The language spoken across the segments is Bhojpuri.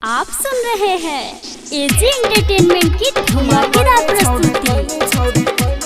आप सुन रहे हैं एजी एंटरटेनमेंट की धमाकेदार प्रस्तुति।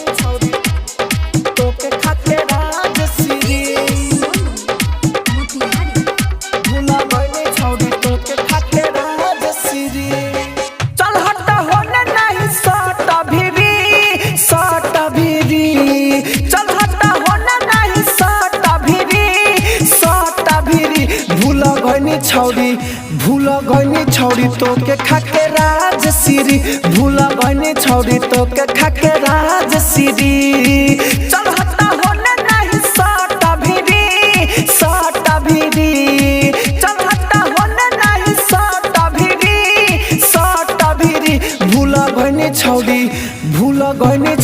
भूला गईनी छौरी तो के खाके राज श्री भूला गईनी छौरी तो के खाके राज श्री चल हटा होने नहीं साटा भिरी चल हटा होने नहीं साटा भिरी भूला गईनी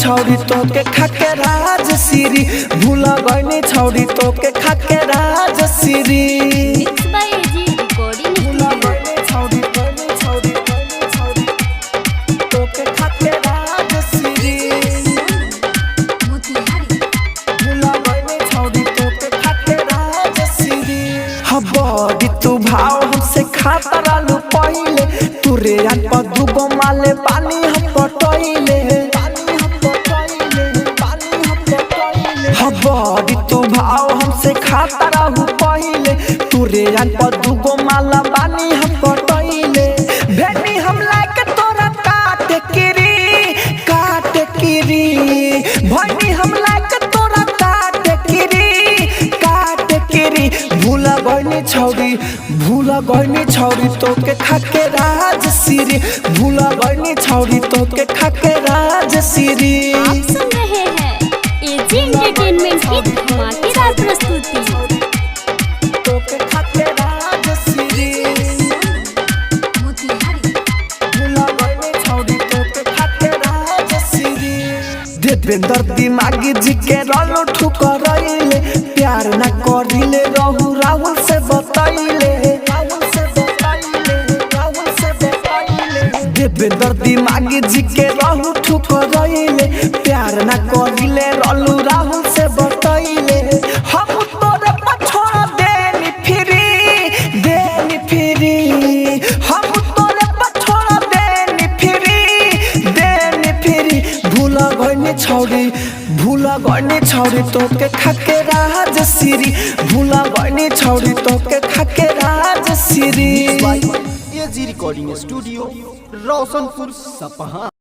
छौरी तो के खाके राज श्री भूला गईनी छौरी तो के खाके राज श्री तू भाव हमसे खाता रहलू पहिले तुरे पर दुगो माले पानी हम पटैले हबड़ी तू भाव हमसे खाता रहू पहिले तुरे पर दुगो माला पानी हम पटैले भेनी हम लाके तोरा काट किरी भनी हम लाके तोरा काट किरी भूला गईनी छौरी तो के खाके राज श्री भूला गईनी छौरी तो के खाके राज श्री। आप सुन रहे हैं एजी एंटरटेनमेंट की धमाकेदार प्रस्तुति। तो के खाके राज श्री भूला गईनी छौरी तो के खाके राज श्री देवेंद्र दिमागी जी के रलो ठुकरैले प्यार ना करिले रहू राहुल से बतैले देवेंद्र दिमागी जी के रहू ठुकरैले प्यार ना करिले रहू राहुल से बतैले हम तोरे पछोड़ देनी फिरी हम तोरे पछोड़ देनी फिरी भूला गईनी छौरी तो के खाके राज श्री भूला गईनी छौरी तो के खाके राज श्री। एजी रिकॉर्डिंग स्टूडियो रोशनपुर सपहा।